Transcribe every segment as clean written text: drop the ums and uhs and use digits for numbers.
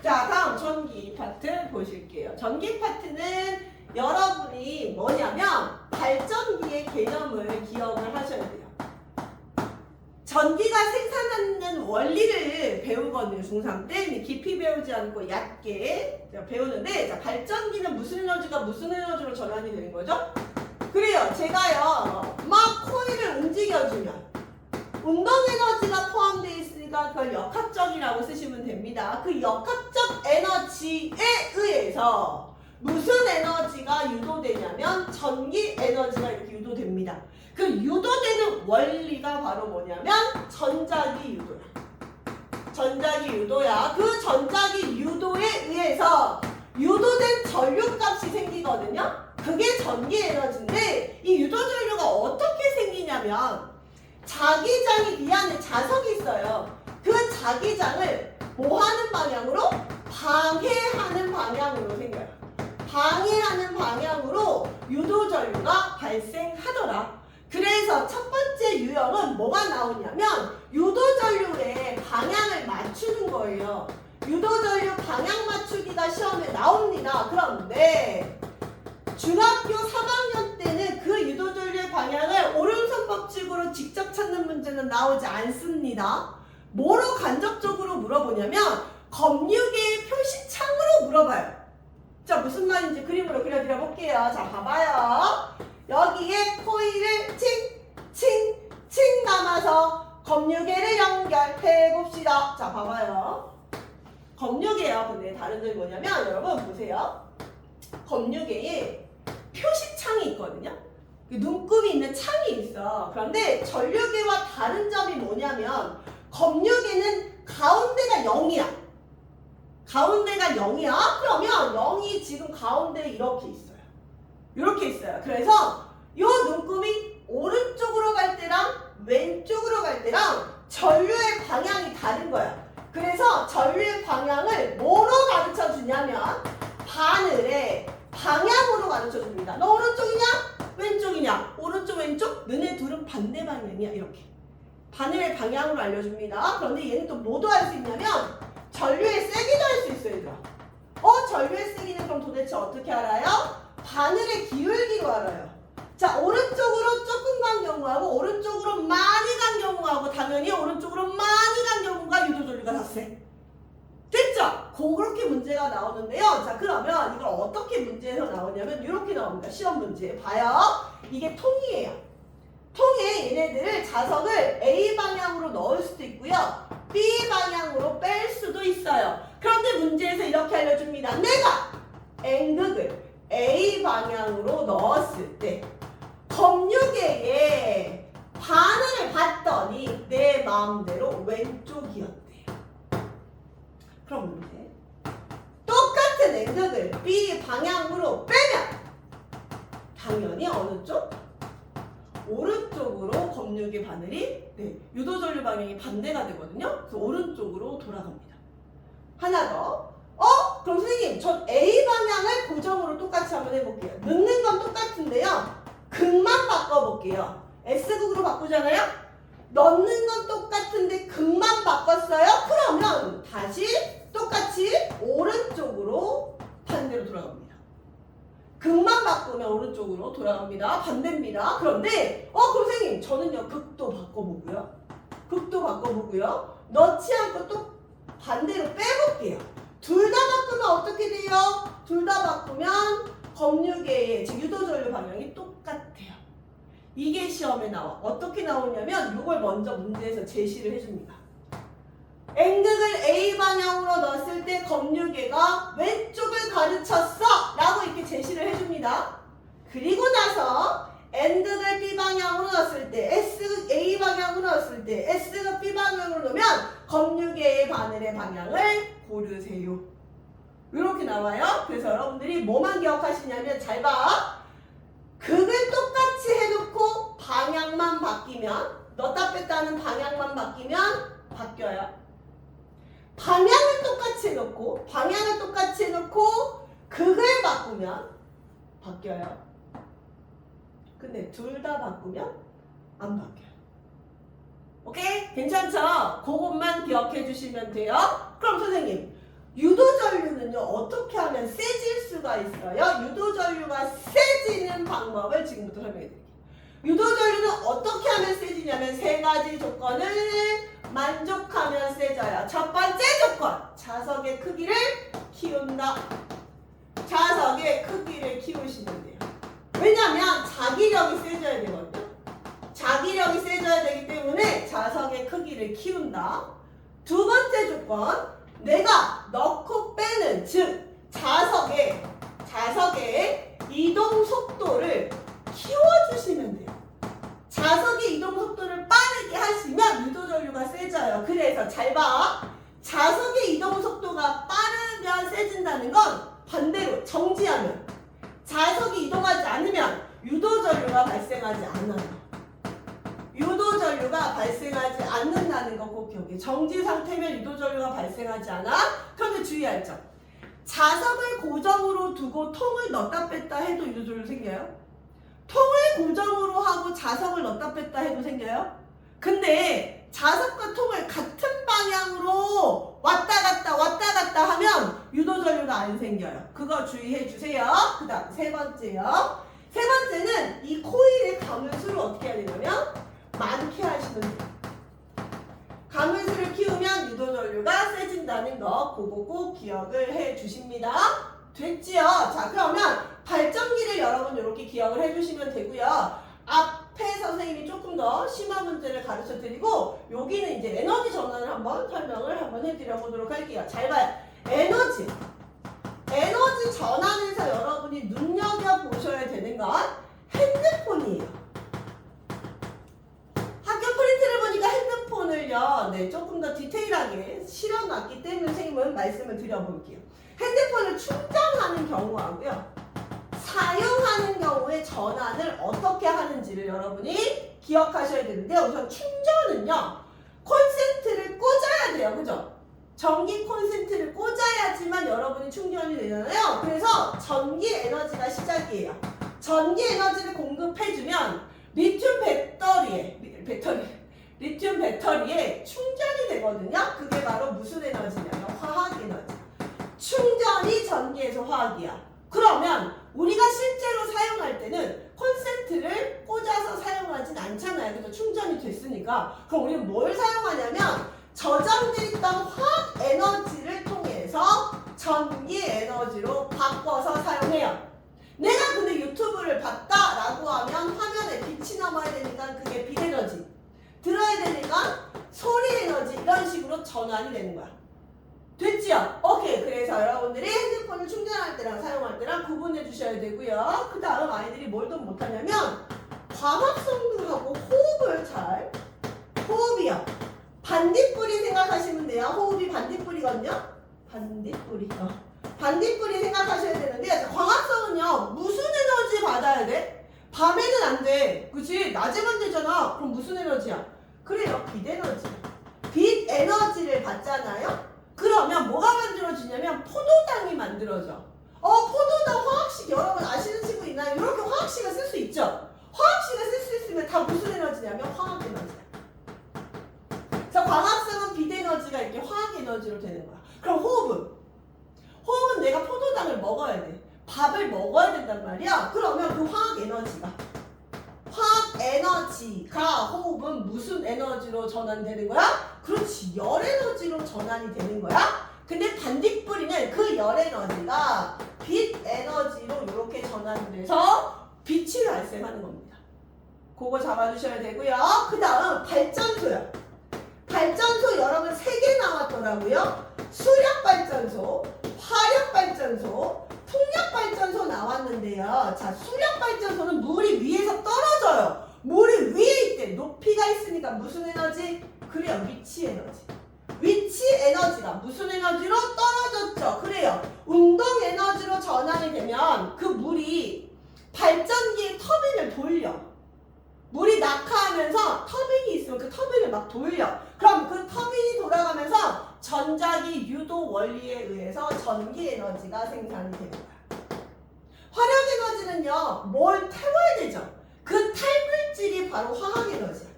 자, 다음 전기 파트 보실게요. 전기 파트는 여러분이 뭐냐면 발전기의 개념을 기억을 하셔야 돼요. 전기가 생산하는 원리를 배우거든요. 중3 때 깊이 배우지 않고 얕게 배우는데, 자, 발전기는 무슨 에너지가 무슨 에너지로 전환이 되는 거죠? 그래요. 제가요 막 코일을 움직여주면 운동 에너지가 포함되어 있으니까 그걸 역학적이라고 쓰시면 됩니다. 그 역학적 에너지에 의해서 무슨 에너지가 유도되냐면 전기 에너지가 이렇게 유도됩니다. 그 유도되는 원리가 바로 뭐냐면 전자기 유도야. 전자기 유도야. 그 전자기 유도에 의해서 유도된 전류값이 생기거든요. 그게 전기 에너지인데, 이 유도 전류가 어떻게 생기냐면 자기장이 이 안에 자석이 있어요. 그 자기장을 뭐 하는 방향으로? 방해하는 방향으로 생겨요. 방해하는 방향으로 유도 전류가 발생하더라. 그래서 첫 번째 유형은 뭐가 나오냐면 유도 전류의 방향을 맞추는 거예요. 유도 전류 방향 맞추기가 시험에 나옵니다. 그런데 중학교 3학년 때는 그 유도 전류의 방향을 오른손 법칙으로 직접 찾는 문제는 나오지 않습니다. 뭐로 간접적으로 물어보냐면 검유계의 표시창으로 물어봐요. 자, 무슨 말인지 그림으로 그려드려 볼게요. 자, 봐봐요. 여기에 코일을 칭 감아서 검유계를 연결해 봅시다. 자, 봐봐요. 검유계요. 근데 다른 점이 뭐냐면 여러분 보세요. 검유계에 표시창이 있거든요. 눈금이 있는 창이 있어. 그런데 전류계와 다른 점이 뭐냐면 검유계는 가운데가 0이야. 가운데가 0이야. 그러면 0이 지금 가운데 이렇게 있어요. 이렇게 있어요. 그래서 이 눈금이 오른쪽으로 갈 때랑 왼쪽으로 갈 때랑 전류의 방향이 다른 거야. 그래서 전류의 방향을 뭐로 가르쳐 주냐면 바늘의 방향으로 가르쳐 줍니다. 너 오른쪽이냐? 왼쪽이냐? 오른쪽 왼쪽? 너네 둘은 반대 방향이야. 이렇게 바늘의 방향으로 알려줍니다. 그런데 얘는 또 뭐도 할 수 있냐면 전류의 세기도 할 수 있어요. 얘들아. 전류의 세기는 그럼 도대체 어떻게 알아요? 바늘의 기울기로 알아요. 자, 오른쪽으로 조금 간 경우하고 오른쪽으로 많이 간 경우하고 당연히 오른쪽으로 많이 간 경우가 유도 전류가 더 세. 됐죠? 그렇게 문제가 나오는데요. 자, 그러면 이걸 어떻게 문제에서 나오냐면 이렇게 나옵니다. 시험 문제. 봐요. 이게 통이에요. 통에 얘네들을 자석을 A 방향으로 넣을 수도 있고요. B 방향으로 뺄 수도 있어요. 그런데 문제에서 이렇게 알려줍니다. 내가 N극을 A 방향으로 넣었을 때 검유계에 바늘을 봤더니 내 마음대로 왼쪽이었대요. 그럼 문제. 똑같은 N극을 B 방향으로 빼면 당연히 어느 쪽? 오른쪽으로 검유계 바늘이 유도 전류 방향이 반대가 되거든요. 그래서 오른쪽으로 돌아갑니다. 하나 더. 그럼 선생님, 전 A 방향을 고정으로 똑같이 한번 해볼게요. 넣는 건 똑같은데요. 극만 바꿔볼게요. S극으로 바꾸잖아요. 넣는 건 똑같은데 극만 바꿨어요. 그러면 다시 똑같이 오른쪽으로 반대로 돌아갑니다. 극만 바꾸면 오른쪽으로 돌아갑니다. 반대입니다. 그런데 그럼 선생님, 저는요 극도 바꿔보고요. 극도 바꿔보고요. 넣지 않고 또 반대로 빼볼게요. 둘 다 바꾸면 어떻게 돼요? 둘 다 바꾸면 검유계의 즉 유도 전류 방향이 똑같아요. 이게 시험에 나와. 어떻게 나오냐면 이걸 먼저 문제에서 제시를 해줍니다. N극을 A 방향으로 넣었을 때 검유계가 왼쪽을 가르쳤어 라고 이렇게 제시를 해줍니다. 그리고 나서 N극을 B 방향으로 넣었을 때 S극 A 방향으로 넣었을 때 S극 B 방향으로 넣으면 검유계의 바늘의 방향을 고르세요. 이렇게 나와요. 그래서 여러분들이 뭐만 기억하시냐면 잘 봐. 극을 똑같이 해놓고 방향만 바뀌면 넣다 뺐다는 방향만 바뀌면 바뀌어요. 방향을 똑같이 해놓고 극을 바꾸면 바뀌어요. 근데 둘 다 바꾸면 안 바뀌어요. 오케이? 괜찮죠? 그것만 기억해 주시면 돼요. 그럼 선생님, 유도전류는요 어떻게 하면 세질 수가 있어요? 유도전류가 세지는 방법을 지금부터 설명해 드릴게요. 유도전류는 어떻게 하면 세지냐면 세 가지 조건을 만족하면 세져요. 첫 번째 조건, 자석의 크기를 키운다. 자석의 크기를 키우시면 돼요. 왜냐하면 자기력이 세져야 되거든요. 자기력이 세져야 되기 때문에 자석의 크기를 키운다. 두 번째 조건, 내가 넣고 빼는, 즉 자석의 이동 속도를 키워주시면 돼요. 자석의 이동 속도를 빠르게 하시면 유도전류가 세져요. 그래서 잘 봐. 자석의 이동 속도가 빠르면 세진다는 건 반대로 정지하면, 자석이 이동하지 않으면 유도전류가 발생하지 않아요. 유도전류가 발생하지 않는다는 거 꼭 기억해. 정지 상태면 유도전류가 발생하지 않아. 그런데 주의할 점. 자석을 고정으로 두고 통을 넣었다 뺐다 해도 유도전류 생겨요? 통을 고정으로 하고 자석을 넣었다 뺐다 해도 생겨요? 근데 자석과 통을 같은 방향으로 왔다 갔다 하면 유도전류가 안 생겨요. 그거 주의해 주세요. 그 다음 세 번째요. 세 번째는 이 코일의 가물수를 어떻게 해야 되냐면 많게 하시면 돼요. 가물수를 키우면 유도전류가 세진다는 거 그거 꼭 기억을 해 주십니다. 됐지요? 자, 그러면 발전기를 여러분 이렇게 기억을 해주시면 되고요. 앞에 선생님이 조금 더 심한 문제를 가르쳐 드리고 여기는 이제 에너지 전환을 한번 설명을 한번 해드려 보도록 할게요. 잘 봐요. 에너지 전환에서 여러분이 눈여겨보셔야 되는 건 핸드폰이에요. 학교 프린트를 보니까 핸드폰을요, 네, 조금 더 디테일하게 실어놨기 때문에 선생님은 말씀을 드려볼게요. 핸드폰을 충전하는 경우하고요, 사용하는 경우에 전환을 어떻게 하는지를 여러분이 기억하셔야 되는데요. 우선 충전은요, 콘센트를 꽂아야 돼요. 그죠? 전기 콘센트를 꽂아야지만 여러분이 충전이 되잖아요. 그래서 전기 에너지가 시작이에요. 전기 에너지를 공급해주면 리튬 배터리에 충전이 되거든요. 그게 바로 무슨 에너지냐면 화학 에너지. 충전이 전기에서 화학이야. 그러면 우리가 실제로 사용할 때는 콘센트를 꽂아서 사용하진 않잖아요. 그래서 충전이 됐으니까. 그럼 우리는 뭘 사용하냐면 저장돼 있던 화학 에너지를 통해서 전기 에너지로 바꿔서 사용해요. 내가 근데 유튜브를 봤다라고 하면 화면에 빛이 남아야 되니까 그게 빛 에너지. 들어야 되니까 소리 에너지, 이런 식으로 전환이 되는 거야. 됐지요? 오케이. 그래서 여러분들이 핸드폰을 충전할 때랑 사용할 때랑 구분해 주셔야 되고요. 그 다음 아이들이 뭘 더 못하냐면 광합성도 하고 호흡을 호흡이요. 반딧불이 생각하시면 돼요. 호흡이 반딧불이거든요. 반딧불이 생각하셔야 되는데, 광합성은요 무슨 에너지 받아야 돼? 밤에는 안 돼. 그치? 낮에만 되잖아. 그럼 무슨 에너지야? 그래요. 빛 에너지. 빛 에너지를 받잖아요. 그러면 뭐가 만들어지냐면 포도당이 만들어져. 포도당 화학식 여러분 아시는 친구 있나요? 이렇게 화학식을 쓸 수 있죠. 화학식을 쓸 수 있으면 다 무슨 에너지냐면 화학 에너지야. 자, 광합성은 빛 에너지가 이렇게 화학 에너지로 되는 거야. 그럼 호흡은 내가 포도당을 먹어야 돼. 밥을 먹어야 된단 말이야. 그러면 그 화학 에너지가 호흡은 무슨 에너지로 전환되는 거야? 그렇지, 열 에너지로 전환이 되는 거야. 근데 반딧불이는 그 열 에너지가 빛 에너지로 이렇게 전환이 돼서 빛이 발생하는 겁니다. 그거 잡아주셔야 되고요. 그 다음 발전소요. 발전소 여러분 3개 나왔더라고요. 수력발전소, 화력발전소, 풍력발전소 나왔는데요. 자, 수력발전소는 물이 위에서 떨어져요. 물이 위에 있대. 높이가 있으니까 무슨 에너지? 그래요. 위치 에너지. 위치 에너지가 무슨 에너지로 떨어졌죠? 그래요. 운동 에너지로 전환이 되면 그 물이 발전기의 터빈을 돌려. 물이 낙하하면서 터빈이 있으면 그 터빈을 막 돌려. 그럼 그 터빈이 돌아가면서 전자기 유도 원리에 의해서 전기 에너지가 생산이 되는 거야. 화력 에너지는요, 뭘 태워야 되죠? 그 탈물질이 바로 화학 에너지야.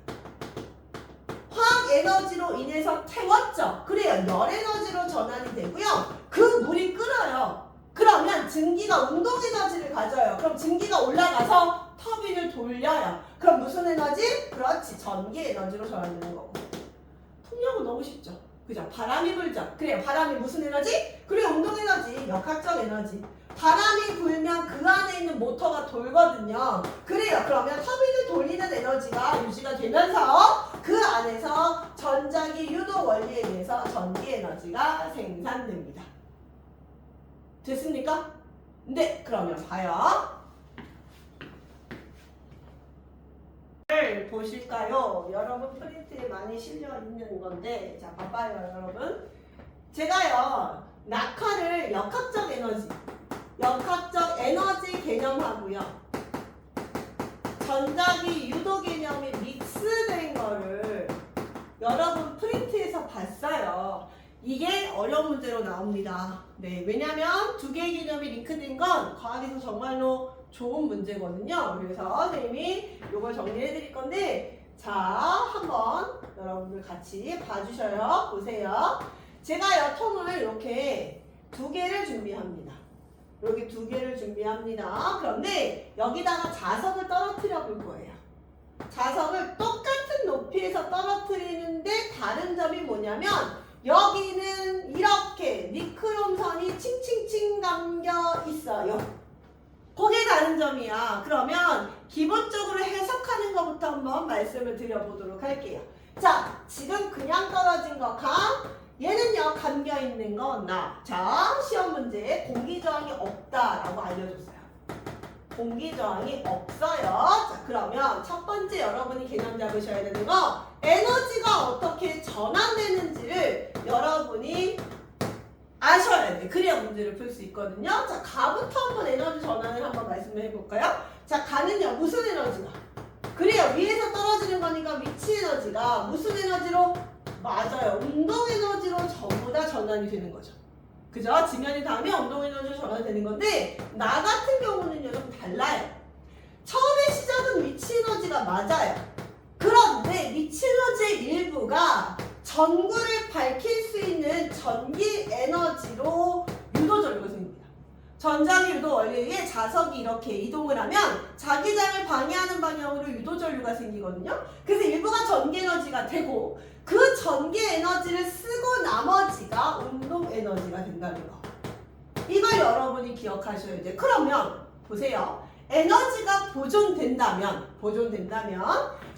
화학 에너지로 인해서 태웠죠. 그래요. 열 에너지로 전환이 되고요. 그 물이 끓어요. 그러면 증기가 운동 에너지를 가져요. 그럼 증기가 올라가서 터빈을 돌려요. 그럼 무슨 에너지? 그렇지, 전기 에너지로 전환되는 거고. 풍력은 너무 쉽죠. 그죠? 바람이 불죠. 그래요. 바람이 무슨 에너지? 그래, 운동 에너지, 역학적 에너지. 바람이 불면 그 안에 있는 모터가 돌거든요. 그래요. 그러면 터빈을 돌리는 에너지가 유지가 되면서 그 안에서 전자기 유도 원리에 의해서 전기 에너지가 생산됩니다. 됐습니까? 네, 그러면 봐요. 보실까요? 여러분 프린트에 많이 실려 있는 건데, 자, 봐봐요, 여러분. 제가요, 낙하를 역학적 에너지 개념하고요, 전자기 유도 개념이 믹스된 거를 여러분 프린트에서 봤어요. 이게 어려운 문제로 나옵니다. 네, 왜냐면 두 개의 개념이 링크된 건 과학에서 정말로 좋은 문제거든요. 그래서 선생님이 이걸 정리해 드릴 건데, 자, 한번 여러분들 같이 봐주셔요. 보세요. 제가요, 통을 이렇게 두 개를 준비합니다. 여기 두 개를 준비합니다. 그런데 여기다가 자석을 떨어뜨려 볼 거예요. 자석을 똑같은 높이에서 떨어뜨리는데 다른 점이 뭐냐면, 여기는 이렇게 니크롬선이 칭칭칭 감겨 있어요. 그게 다른 점이야. 그러면 기본적으로 해석하는 것부터 한번 말씀을 드려보도록 할게요. 자, 지금 그냥 떨어진 거 가, 얘는요, 감겨 있는 거 나. 자, 시험 문제에 공기저항이 없다라고 알려줬어요. 공기저항이 없어요. 자, 그러면 첫 번째 여러분이 개념 잡으셔야 되는 거, 에너지가 어떻게 전환되는지를 여러분이 아셔야 돼. 그래야 문제를 풀 수 있거든요. 자, 가부터 한번 에너지 전환을 한번 말씀을 해볼까요? 자, 가는요, 무슨 에너지가? 그래요, 위에서 떨어지는 거니까 위치 에너지가 무슨 에너지로? 맞아요, 운동 에너지로 전부 다 전환이 되는 거죠. 그죠? 지면이 닿으면 운동 에너지로 전환이 되는 건데, 나 같은 경우는요, 좀 달라요. 처음에 시작은 위치 에너지가 맞아요. 그런데 위치 에너지의 일부가 전구를 밝힐 수 있는 전기 에너지로 유도전류가 생깁니다. 전자기 유도 원리에 의해 자석이 이렇게 이동을 하면 자기장을 방해하는 방향으로 유도전류가 생기거든요. 그래서 일부가 전기 에너지가 되고, 그 전기 에너지를 쓰고 나머지가 운동 에너지가 된다는 거. 이걸 여러분이 기억하셔야 돼요. 그러면 보세요. 에너지가 보존된다면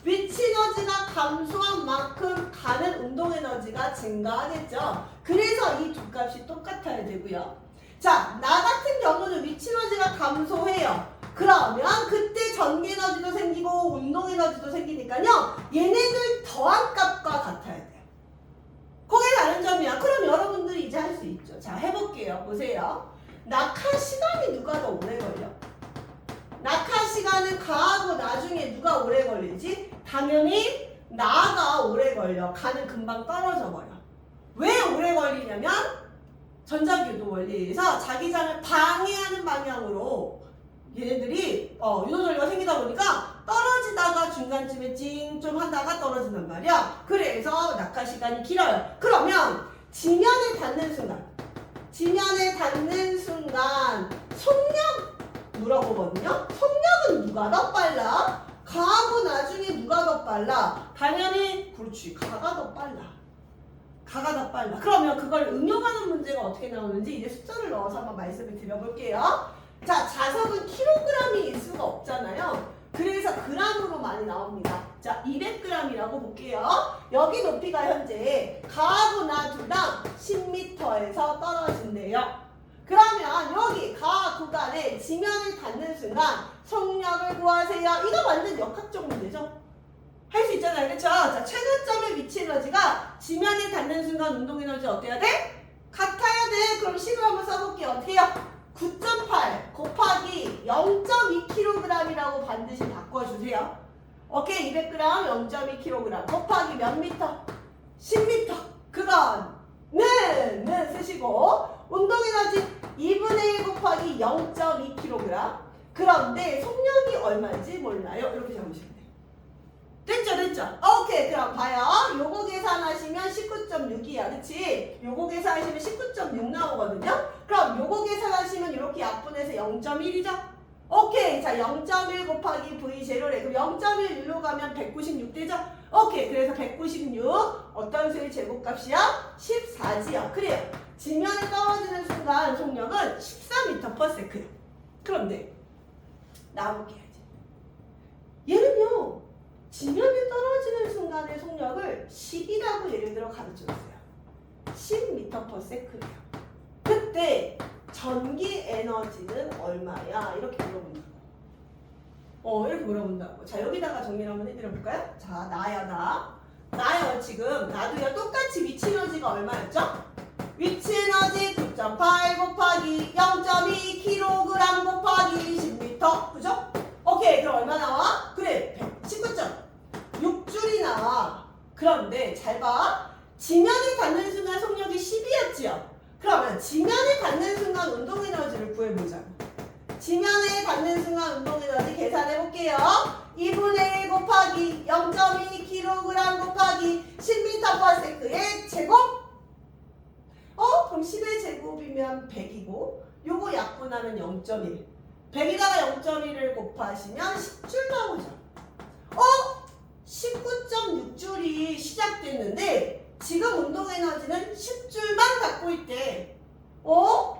위치 에너지가 감소한 만큼 가는 운동 에너지가 증가하겠죠. 그래서 이 두 값이 똑같아야 되고요. 자, 나 같은 경우는 위치 에너지가 감소해요. 그러면 그때 전기 에너지도 생기고 운동 에너지도 생기니까요, 얘네들 더한 값과 같아야 돼요. 그게 다른 점이야. 그럼 여러분들이 이제 할 수 있죠. 자, 해볼게요. 보세요. 낙하 시간이 누가 더 오래 걸려? 낙하 시간은 가하고 나중에 누가 오래 걸리지? 당연히 나가 오래 걸려. 가는 금방 떨어져 버려. 왜 오래 걸리냐면 전자기유도 원리에 의해서 자기장을 방해하는 방향으로 얘네들이 유도전류가 생기다 보니까 떨어지다가 중간쯤에 찡 좀 하다가 떨어진단 말이야. 그래서 낙하 시간이 길어요. 그러면 지면에 닿는 순간 속력 물어보거든요. 속력은 누가 더 빨라? 가하고 나중에 누가 더 빨라? 당연히 그렇지, 가가 더 빨라. 그러면 그걸 응용하는 문제가 어떻게 나오는지 이제 숫자를 넣어서 한번 말씀을 드려볼게요. 자, 자석은 킬로그램일 수가 없잖아요. 그래서 그람으로 많이 나옵니다. 자, 200g이라고 볼게요. 여기 높이가 현재 가하고 나 둘 다 10m에서 떨어진대요. 그러면 여기 가 구간에 지면을 닿는 순간 속력을 구하세요. 이거 완전 역학적 문제죠? 할 수 있잖아요. 그렇죠? 자, 최고점의 위치 에너지가 지면에 닿는 순간 운동 에너지 어때야 돼? 같아야 돼. 그럼 식을 한번 써볼게요. 어떻게 해요? 9.8 곱하기 0.2kg이라고 반드시 바꿔주세요. 오케이, 200g 0.2kg 곱하기 몇 미터? 10m. 그거는 쓰시고, 운동에너지 2분의 1 곱하기 0.2kg. 그런데 속력이 얼마인지 몰라요. 이렇게 잡으시면 돼요. 됐죠, 됐죠? 오케이, 그럼 봐요. 요거 계산하시면 19.6이야, 그치? 요거 계산하시면 19.6 나오거든요? 그럼 요거 계산하시면 이렇게 약분해서 0.1이죠? 오케이, 자 0.1 곱하기 V0래. 그럼 0.1로 가면 196 되죠? 오케이, 그래서 196 어떤 수의 제곱값이야? 14지요. 그래요. 지면에 떨어지는 순간 속력은 14m/s예요. 그런데 나오게 해야지. 얘는요, 지면에 떨어지는 순간의 속력을 10이라고 예를 들어 가르쳐줬어요. 10m/s예요. 그때 전기 에너지는 얼마야? 이렇게 물어본다고. 이렇게 물어본다고. 자, 여기다가 정리를 한번 해드려 볼까요? 자, 나요. 지금 나도요 똑같이 위치 에너지가 얼마였죠? 위치 에너지 9.8 곱하기 0.2kg 곱하기 10m. 그죠? 오케이, 그럼 얼마 나와? 그래, 19.6줄이 나와. 그런데 잘 봐. 지면에 닿는 순간 속력이 10이었지요? 그러면 지면에 닿는 순간 운동 에너지를 구해보자. 지면에 닿는 순간 운동 에너지 계산해볼게요. 2분의 1 곱하기 0.2kg 곱하기 10m/s의 제곱? 그럼 10의 제곱이면 100이고 요거 약분하면 0.1. 100에다가 0.1을 곱하시면 10줄 나오죠. 19.6줄이 시작됐는데 지금 운동 에너지는 10줄만 갖고 있대.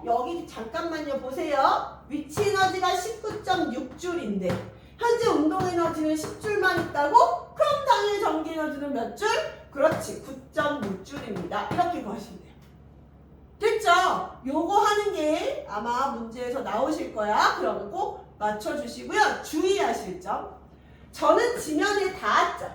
여기 잠깐만요, 보세요. 위치 에너지가 19.6줄인데 현재 운동 에너지는 10줄만 있다고? 그럼 당연히 전기 에너지는 몇 줄? 그렇지, 9.6줄입니다. 이렇게 구하시면 돼요. 됐죠? 요거 하는 게 아마 문제에서 나오실 거야. 그러면 꼭 맞춰주시고요. 주의하실 점. 저는 지면에 닿았죠.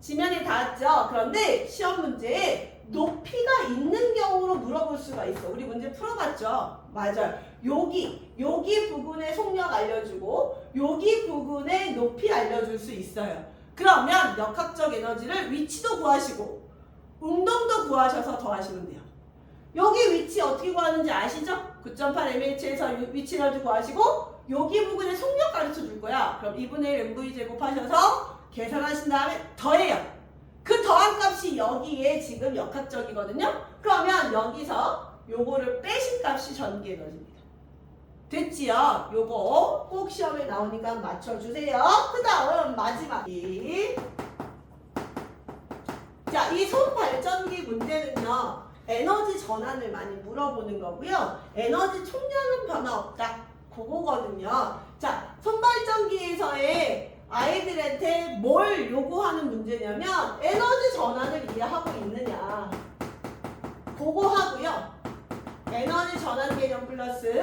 지면에 닿았죠. 그런데 시험 문제에 높이가 있는 경우로 물어볼 수가 있어. 우리 문제 풀어봤죠? 맞아요. 여기 부분의 속력 알려주고 여기 부분의 높이 알려줄 수 있어요. 그러면 역학적 에너지를 위치도 구하시고 운동도 구하셔서 더하시면 돼요. 여기 위치 어떻게 구하는지 아시죠? 9.8mH에서 위치 에너지 구하시고 여기 부분의 속력 가르쳐 줄 거야. 그럼 2분의 1 mv 제곱하셔서 계산하신 다음에 더해요. 그 더한 값이 여기에 지금 역학적이거든요. 그러면 여기서 요거를 빼신 값이 전기 에너지입니다. 됐지요? 요거 꼭 시험에 나오니까 맞춰주세요. 그 다음 마지막이, 자, 이 손발전기 문제는요 에너지 전환을 많이 물어보는 거고요. 에너지 총량은 변화 없다. 그거거든요. 자, 손발전기에서의 아이들한테 뭘 요구하는 문제냐면 에너지 전환을 이해하고 있느냐. 그거 하고요. 에너지 전환 개념 플러스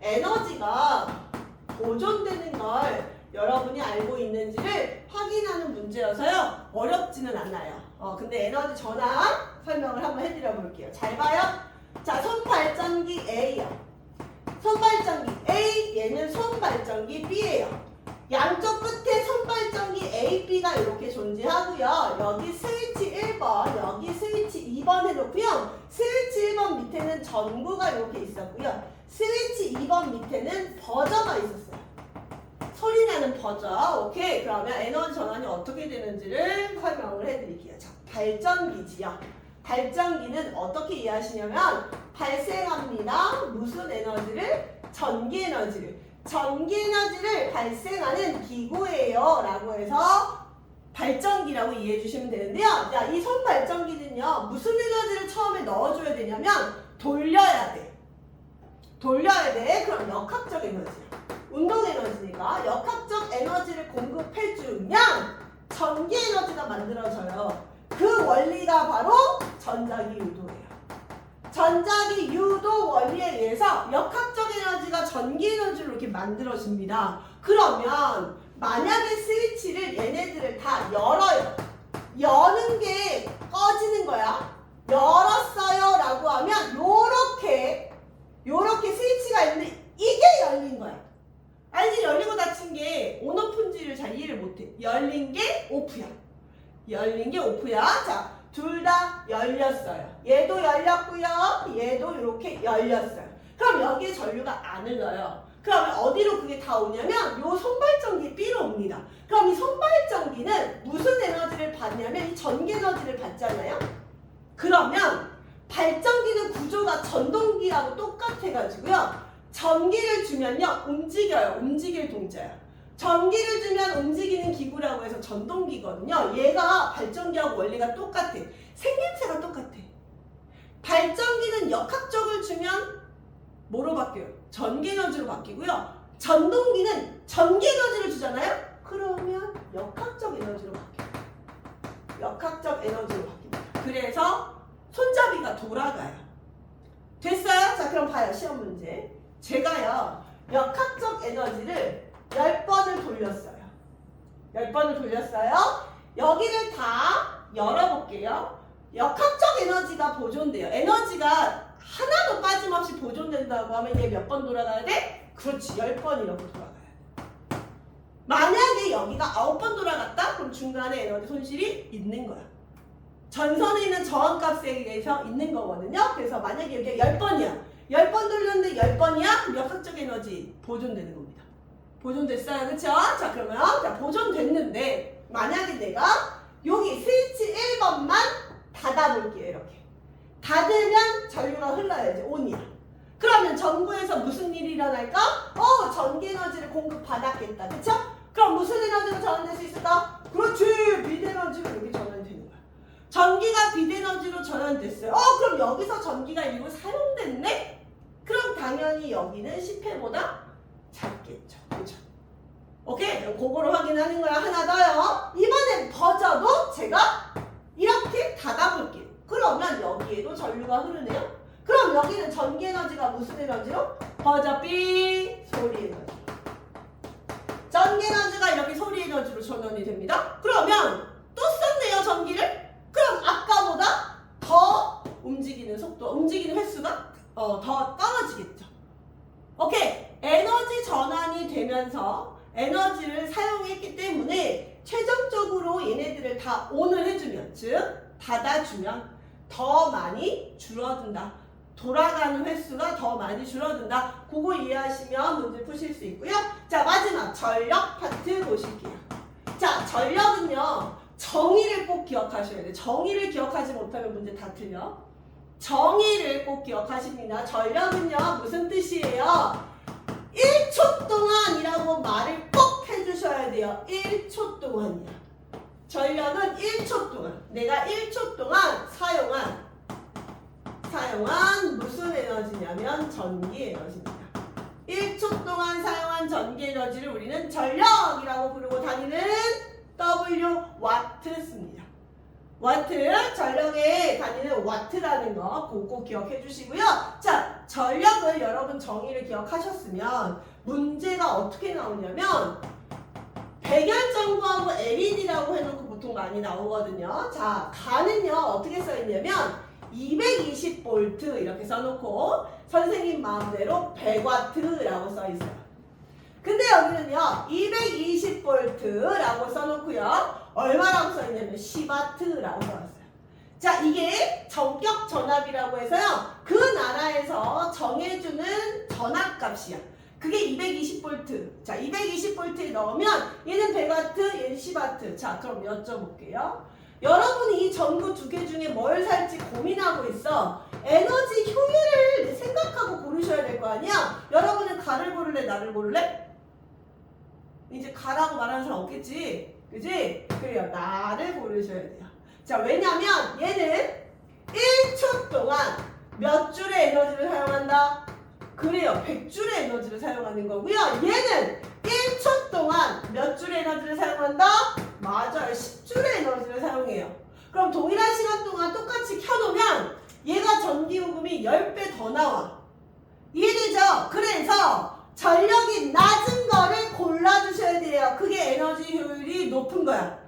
에너지가 보존되는 걸 여러분이 알고 있는지를 확인하는 문제여서요. 어렵지는 않아요. 근데 에너지 전환 설명을 한번 해드려 볼게요. 잘 봐요. 자, 손발전기 A요. 손발전기 A, 얘는 손발전기 B예요. 양쪽 끝에 손발전기 A, B가 이렇게 존재하고요. 여기 스위치 1번, 여기 스위치 2번 해놓고요. 스위치 1번 밑에는 전구가 이렇게 있었고요. 스위치 2번 밑에는 버저가 있었어요. 소리나는 버저. 오케이. 그러면 에너지 전환이 어떻게 되는지를 설명을 해드릴게요. 자, 발전기지요. 발전기는 어떻게 이해하시냐면 발생합니다. 무슨 에너지를? 전기 에너지를. 전기 에너지를 발생하는 기구예요 라고 해서 발전기라고 이해해 주시면 되는데요. 자, 이 손발전기는요 무슨 에너지를 처음에 넣어줘야 되냐면 돌려야 돼. 돌려야 돼. 그럼 역학적 에너지야. 운동 에너지니까 역학적 에너지를 공급해주면 전기 에너지가 만들어져요. 그 원리가 바로 전자기 유도예요. 전자기 유도 원리에 의해서 역학적 에너지가 전기 에너지로 이렇게 만들어집니다. 그러면 만약에 스위치를 얘네들을 다 열어요. 여는 게 꺼지는 거야. 열었어요 라고 하면 요렇게 스위치가 있는데 이게 열린 거야. 알지? 열리고 닫힌 게 온오프인지를 잘 이해를 못해. 열린 게 오프야. 열린 게 오프야. 자, 둘 다 열렸어요. 얘도 열렸고요. 얘도 이렇게 열렸어요. 그럼 여기에 전류가 안 흘러요. 그러면 어디로 그게 다 오냐면 요 손발전기 B로 옵니다. 그럼 이 손발전기는 무슨 에너지를 받냐면 이 전기 에너지를 받잖아요. 그러면 발전기는 구조가 전동기하고 똑같아가지고요. 전기를 주면요 움직여요. 움직일 동자예요. 전기를 주면 움직이는 기구라고 해서 전동기거든요. 얘가 발전기하고 원리가 똑같아. 생김새가 똑같아. 발전기는 역학적을 주면 뭐로 바뀌어요? 전기 에너지로 바뀌고요. 전동기는 전기 에너지를 주잖아요. 그러면 역학적 에너지로 바뀌어요. 역학적 에너지로 바뀝니다. 그래서 손잡이가 돌아가요. 됐어요? 자, 그럼 봐요. 시험 문제. 제가요 역학적 에너지를 10번을 돌렸어요. 10번을 돌렸어요. 여기를 다 열어볼게요. 역학적 에너지가 보존돼요. 에너지가 하나도 빠짐없이 보존된다고 하면 얘 몇 번 돌아가야 돼? 그렇지, 10번 이렇게 돌아가야 돼. 만약에 여기가 9번 돌아갔다? 그럼 중간에 에너지 손실이 있는 거야. 전선에 있는 저항값에 의해서 있는 거거든요. 그래서 만약에 여기가 10번이야. 10번 돌렸는데 10번이야? 그럼 역학적 에너지 보존되는 겁니다. 보존됐어요. 그쵸? 자, 그러면 자, 보존됐는데 만약에 내가 여기 스위치 1번만 닫아볼게요. 이렇게. 닫으면 전류가 흘러야지. 온이야. 그러면 전구에서 무슨 일이 일어날까? 전기 에너지를 공급받았겠다. 그쵸? 그럼 무슨 에너지로 전환될 수 있을까? 그렇지. 비대에너지로 여기 전환이 되는 거야. 전기가 비대에너지로 전환됐어요. 그럼 여기서 전기가 일부 사용됐네? 그럼 당연히 여기는 10회보다 작겠죠. 그쵸? 오케이? 그거로 확인하는 거야. 하나 더요. 이번엔 버저도 제가 이렇게 닫아볼게요. 그러면 여기에도 전류가 흐르네요. 그럼 여기는 전기 에너지가 무슨 에너지로? 버저 B 소리 에너지. 전기 에너지가 이렇게 소리 에너지로 전환이 됩니다. 그러면 또 썼네요, 전기를. 그럼 아까보다 더 움직이는 속도, 움직이는 횟수가 더 떨어지겠죠. 오케이. 에너지 전환이 되면서 에너지를 사용했기 때문에 최종적으로 얘네들을 다 ON을 해주면, 즉 닫아주면 더 많이 줄어든다. 돌아가는 횟수가 더 많이 줄어든다. 그거 이해하시면 문제 푸실 수 있고요. 자, 마지막 전력 파트 보실게요. 자, 전력은요 정의를 꼭 기억하셔야 돼요. 정의를 기억하지 못하면 문제 다 틀려. 정의를 꼭 기억하십니다. 전력은요 무슨 뜻이에요? 1초 동안이라고 말을 꼭 해주셔야 돼요. 1초 동안이야. 전력은 1초 동안, 내가 1초 동안 사용한 무슨 에너지냐면 전기 에너지입니다. 1초 동안 사용한 전기 에너지를 우리는 전력이라고 부르고 단위는 W 와트 씁니다. 와트, 전력의 단위는 와트라는 거 꼭 기억해 주시고요. 자, 전력을 여러분 정의를 기억하셨으면 문제가 어떻게 나오냐면 백열전구하고 LED라고 해놓고 보통 많이 나오거든요. 자, 가는요 어떻게 써있냐면 220V 이렇게 써놓고 선생님 마음대로 100W라고 써있어요. 근데 여기는요 220V라고 써놓고요 얼마라고 써있냐면 10W라고 써놨어요. 자, 이게 전격 전압이라고 해서요 그 나라에서 정해주는 전압값이야. 그게 220V. 자, 220V에 넣으면 얘는 100W, 얘는 10W. 자, 그럼 여쭤볼게요. 여러분이 이 전구 두 개 중에 뭘 살지 고민하고 있어. 에너지 효율을 생각하고 고르셔야 될 거 아니야? 여러분은 가를 고를래, 나를 고를래? 이제 가라고 말하는 사람 없겠지? 그지? 그래요. 나를 고르셔야 돼요. 자, 왜냐면 얘는 1초 동안 몇 줄의 에너지를 사용한다? 그래요. 100줄의 에너지를 사용하는 거고요. 얘는 1초 동안 몇 줄의 에너지를 사용한다? 맞아요. 10줄의 에너지를 사용해요. 그럼 동일한 시간 동안 똑같이 켜놓으면 얘가 전기요금이 10배 더 나와. 이해되죠? 그래서 전력이 낮은 거를 골라주셔야 돼요. 그게 에너지 효율이 높은 거야.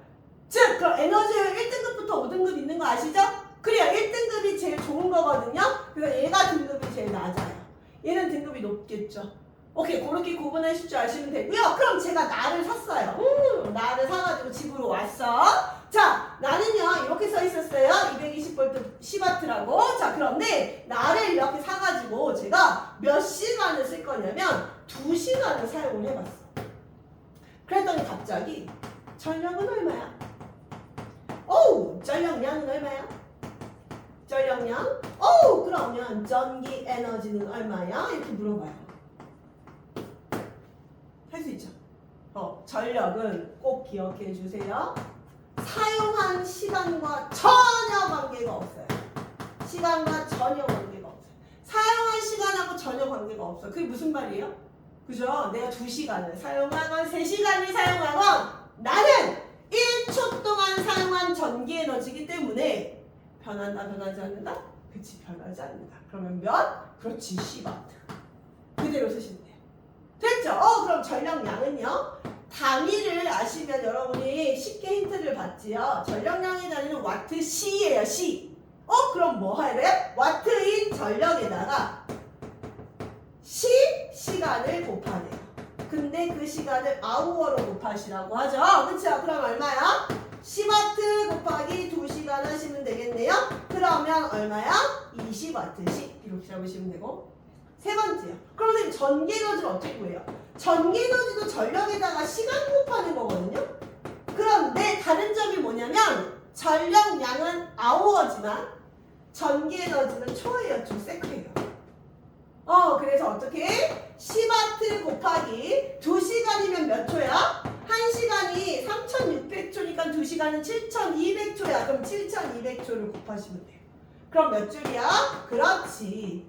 즉, 그럼 에너지 효율 1등급부터 5등급 있는 거 아시죠? 그래요. 1등급이 제일 좋은 거거든요. 그래서 얘가 등급이 제일 낮아요. 얘는 등급이 높겠죠. 오케이, 그렇게 구분하실 줄 아시면 되고요. 그럼 제가 나를 샀어요. 나를 사가지고 집으로 왔어. 자, 나는요 이렇게 써 있었어요. 220V 10W라고. 자, 그런데 나를 이렇게 사가지고 제가 몇 시간을 쓸 거냐면 2시간을 사용을 해봤어. 그랬더니 갑자기 전력은 얼마야? 어우, 전력량은 얼마야? 전력량? 어우, 그러면 전기 에너지는 얼마야? 이렇게 물어봐요. 할 수 있죠? 전력은 꼭 기억해 주세요. 사용한 시간과 전혀 관계가 없어요. 시간과 전혀 관계가 없어요. 사용한 시간하고 전혀 관계가 없어요. 그게 무슨 말이에요? 그죠? 내가 2시간을 사용하건 3시간을 사용하건 나는 1초 동안 사용한 전기 에너지이기 때문에 변한다, 변하지 않는다? 그치, 변하지 않는다. 그러면 몇? 그렇지, 10W. 그대로 쓰시면 돼요. 됐죠? 그럼 전력량은요? 단위를 아시면 여러분이 쉽게 힌트를 받지요. 전력량의 단위는 와트 C예요, C. 그럼 뭐 해야 돼? 와트인 전력에다가 시간을 곱하네요. 근데 그 시간을 아우어로 곱하시라고 하죠. 그쵸? 그럼 얼마야? 10W 곱하기 2시간 하시면 되겠네요. 그러면 얼마야? 20W씩 이렇게 잡으시면 되고. 세 번째요. 그럼 선생님 전기 에너지를 어떻게 구해요? 전기 에너지도 전력에다가 시간 곱하는 거거든요. 그런데 다른 점이 뭐냐면 전력량은 아우어지만 전기 에너지는 초예요. 좀 세크예요. 그래서 어떻게? 10W 곱하기 2시간이면 몇 초야? 1시간이 3600초니까 2시간은 7200초야. 그럼 7200초를 곱하시면 돼요. 그럼 몇 줄이야? 그렇지.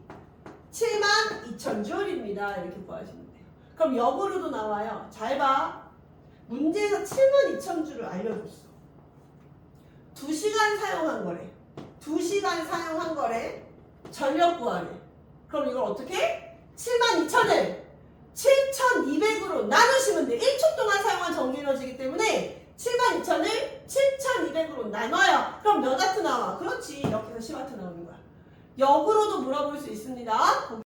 72,000줄입니다. 이렇게 구하시면 돼요. 그럼 역으로도 나와요. 잘 봐. 문제에서 72,000줄을 알려줬어. 2시간 사용한 거래. 2시간 사용한 거래. 전력 구하래. 그럼 이걸 어떻게? 72,000을 7,200으로 나누시면 돼. 1초 동안 사용한 전기 에너지이기 때문에 72,000을 7,200으로 나눠요. 그럼 몇 와트 나와? 그렇지. 이렇게 해서 10와트 나오는 거야. 역으로도 물어볼 수 있습니다.